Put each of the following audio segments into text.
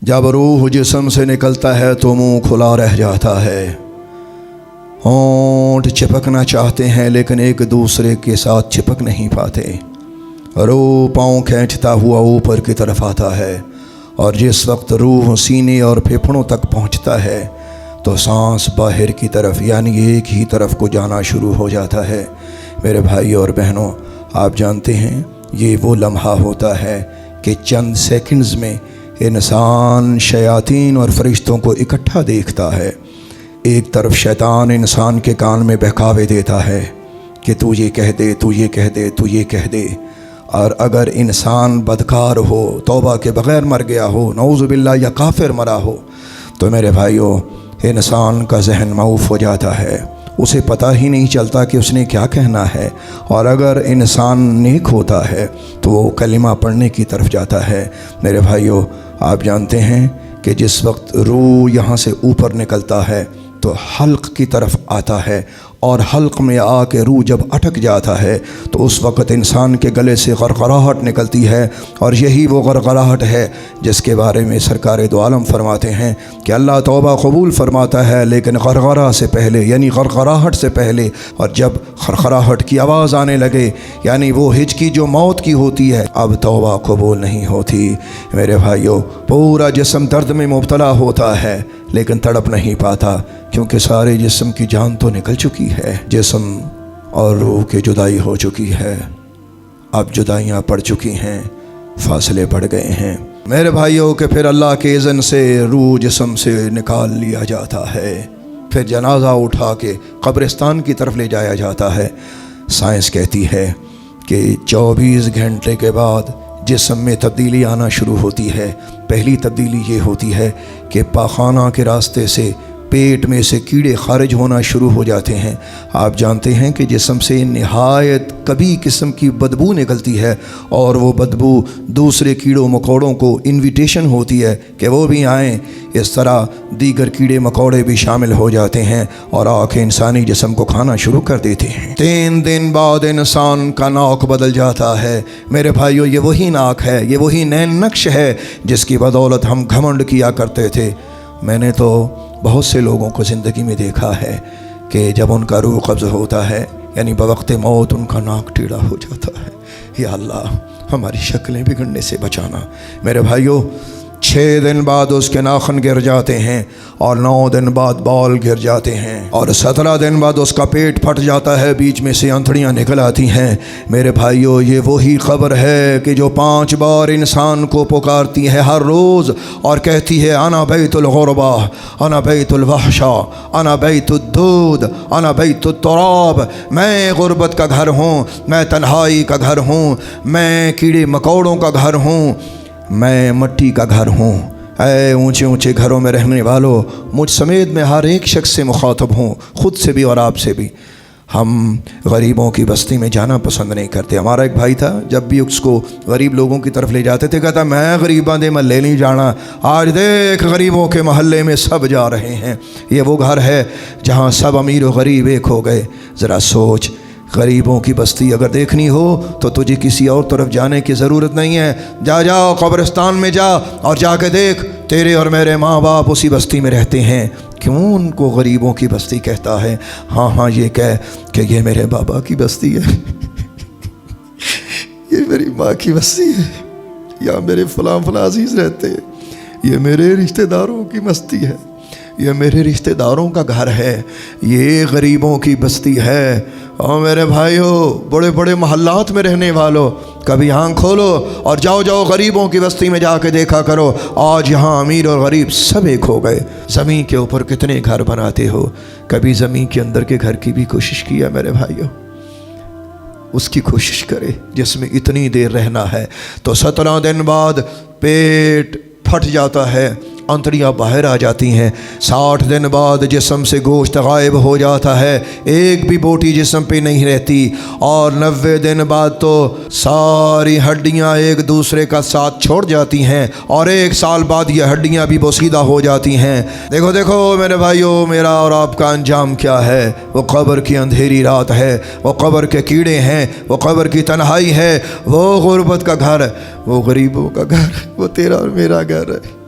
जब रूह जिस्म से निकलता है तो मुंह खुला रह जाता है। होंठ चिपकना चाहते हैं लेकिन एक दूसरे के साथ चिपक नहीं पाते। रूह पाँव खींचता हुआ ऊपर की तरफ आता है और जिस वक्त रूह सीने और फेफड़ों तक पहुंचता है तो सांस बाहर की तरफ यानी एक ही तरफ को जाना शुरू हो जाता है। मेरे भाई और बहनों, आप जानते हैं ये वो लम्हा होता है कि चंद सेकंड्स में इंसान शयातीन और फरिश्तों को इकट्ठा देखता है। एक तरफ शैतान इंसान के कान में बहकावे देता है कि तू ये कह दे, तू ये कह दे, तू ये कह दे। और अगर इंसान बदकार हो, तौबा के बग़ैर मर गया हो, नऊज़ु बिल्लाह, या काफिर मरा हो, तो मेरे भाइयों इंसान का जहन मऊफ़ हो जाता है, उसे पता ही नहीं चलता कि उसने क्या कहना है। और अगर इंसान नेक होता है तो वो कलिमा पढ़ने की तरफ जाता है। मेरे भाइयों, आप जानते हैं कि जिस वक्त रूह यहाँ से ऊपर निकलता है तो हल्क की तरफ आता है और हल्क में आके रूह जब अटक जाता है तो उस वक़्त इंसान के गले से गरगराहट निकलती है। और यही वो गरगराहट है जिसके बारे में सरकार दो आलम फरमाते हैं कि अल्लाह तौबा कबूल फरमाता है लेकिन गरगरा से पहले यानी गरगराहट से पहले। और जब गरगराहट की आवाज़ आने लगे यानी वो हिचकी जो मौत की होती है, अब तौबा कबूल नहीं होती। मेरे भाइयों, पूरा जिस्म दर्द में मुब्तला होता है लेकिन तड़प नहीं पाता क्योंकि सारे जिस्म की जान तो निकल चुकी है। जिस्म और रूह की जुदाई हो चुकी है। अब जुदाइयाँ पड़ चुकी हैं, फासले बढ़ गए हैं। मेरे भाइयों के फिर अल्लाह के इज़्न से रूह जिस्म से निकाल लिया जाता है, फिर जनाजा उठा के कब्रिस्तान की तरफ ले जाया जाता है। साइंस कहती है कि 24 घंटे के बाद जिस्म में तब्दीली आना शुरू होती है। पहली तब्दीली ये होती है कि पाखाना के रास्ते से पेट में से कीड़े खारिज होना शुरू हो जाते हैं। आप जानते हैं कि जिस्म से नहायत कभी किस्म की बदबू निकलती है और वो बदबू दूसरे कीड़ों मकोड़ों को इन्विटेशन होती है कि वो भी आएँ। इस तरह दीगर कीड़े मकोड़े भी शामिल हो जाते हैं और आके इंसानी जिस्म को खाना शुरू कर देते हैं। 3 दिन बाद इंसान का नाक बदल जाता है। मेरे भाइयों, ये वही नाक है, ये वही नैन नक्श है जिसकी बदौलत हम घमंड किया करते थे। मैंने तो बहुत से लोगों को ज़िंदगी में देखा है कि जब उनका रूह कब्ज़ होता है यानी बवक्त मौत उनका नाक टेढ़ा हो जाता है। या अल्लाह, हमारी शक्लें बिगड़ने से बचाना। मेरे भाइयों, 6 दिन बाद उसके नाखन गिर जाते हैं और 9 दिन बाद बाल गिर जाते हैं और 17 दिन बाद उसका पेट फट जाता है, बीच में से आंतड़ियाँ निकल आती हैं। मेरे भाइयों, ये वही खबर है कि जो 5 बार इंसान को पुकारती है हर रोज़ और कहती है अना बैतुल गुरबा, अना बैतुल वहशा, अना बैतुद दूद, अना बैतुत तुराब। मैं गुरबत का घर हूँ, मैं तन्हाई का घर हूँ, मैं कीड़े मकोड़ों का घर हूँ, मैं मट्टी का घर हूँ। ऐ ऊंचे ऊंचे घरों में रहने वालों, मुझ समेत मैं हर एक शख्स से मुखातब हूँ, ख़ुद से भी और आप से भी। हम गरीबों की बस्ती में जाना पसंद नहीं करते। हमारा एक भाई था, जब भी उसको गरीब लोगों की तरफ ले जाते थे कहता मैं गरीबां दे महल्ले नहीं जाना। आज देख गरीबों के महल्ले में सब जा रहे हैं। ये वो घर है जहाँ सब अमीर और गरीब एक हो गए। ज़रा सोच, गरीबों की बस्ती अगर देखनी हो तो तुझे किसी और तरफ जाने की ज़रूरत नहीं है। जाओ कब्रिस्तान में जा और जाके देख, तेरे और मेरे माँ बाप उसी बस्ती में रहते हैं। क्यों उनको गरीबों की बस्ती कहता है? हाँ, ये कह कि ये मेरे बाबा की बस्ती है ये मेरी माँ की बस्ती है, या मेरे फलां अजीज़ रहते हैं, ये मेरे रिश्तेदारों की बस्ती है, ये मेरे रिश्तेदारों का घर है, ये गरीबों की बस्ती है। और मेरे भाइयों, बड़े बड़े महल्लात में रहने वालों, कभी आँख खोलो और जाओ गरीबों की बस्ती में जाके देखा करो। आज यहाँ अमीर और गरीब सब एक हो गए। ज़मीन के ऊपर कितने घर बनाते हो, कभी ज़मीन के अंदर के घर की भी कोशिश किया? मेरे भाइयों, उसकी कोशिश करे जिसमें इतनी देर रहना है। तो 17 दिन बाद पेट फट जाता है, आंतड़ियाँ बाहर आ जाती हैं। 60 दिन बाद जिस्म से गोश्त गायब हो जाता है, एक भी बोटी जिस्म पे नहीं रहती। और 90 दिन बाद तो सारी हड्डियाँ एक दूसरे का साथ छोड़ जाती हैं और 1 साल बाद ये हड्डियाँ भी बोसीदा हो जाती हैं। देखो देखो मेरे भाइयों, मेरा और आपका अंजाम क्या है? वो कब्र की अंधेरी रात है, वो कब्र के कीड़े हैं, वो कब्र की तन्हाई है, वो गुरबत का घर, वो गरीबों का घर, वो तेरा और मेरा घर है।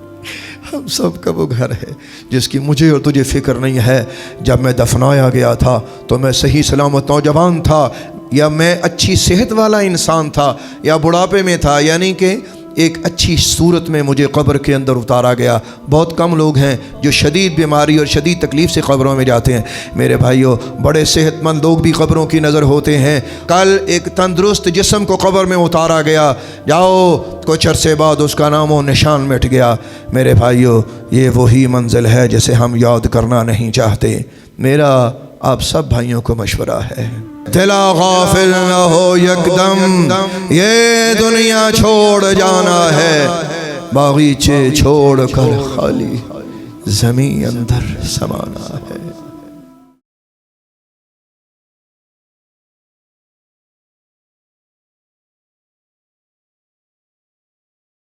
ہم سب کا وہ گھر ہے جس کی مجھے اور تجھے فکر نہیں ہے۔ جب میں دفنایا گیا تھا تو میں صحیح سلامت نوجوان تھا، یا میں اچھی صحت والا انسان تھا، یا بڑھاپے میں تھا، یعنی کہ ایک اچھی صورت میں مجھے قبر کے اندر اتارا گیا۔ بہت کم لوگ ہیں جو شدید بیماری اور شدید تکلیف سے قبروں میں جاتے ہیں۔ میرے بھائیوں، بڑے صحت مند لوگ بھی قبروں کی نظر ہوتے ہیں۔ کل ایک تندرست جسم کو قبر میں اتارا گیا، جاؤ کچھ عرصے بعد اس کا نام و نشان مٹ گیا۔ میرے بھائیوں، یہ وہی منزل ہے جسے ہم یاد کرنا نہیں چاہتے۔ میرا آپ سب بھائیوں کو مشورہ ہے، دلا غافل نہ ہو یکدم، یہ دنیا چھوڑ جانا ہے، باغیچے چھوڑ کر خالی زمین اندر سمانا ہے۔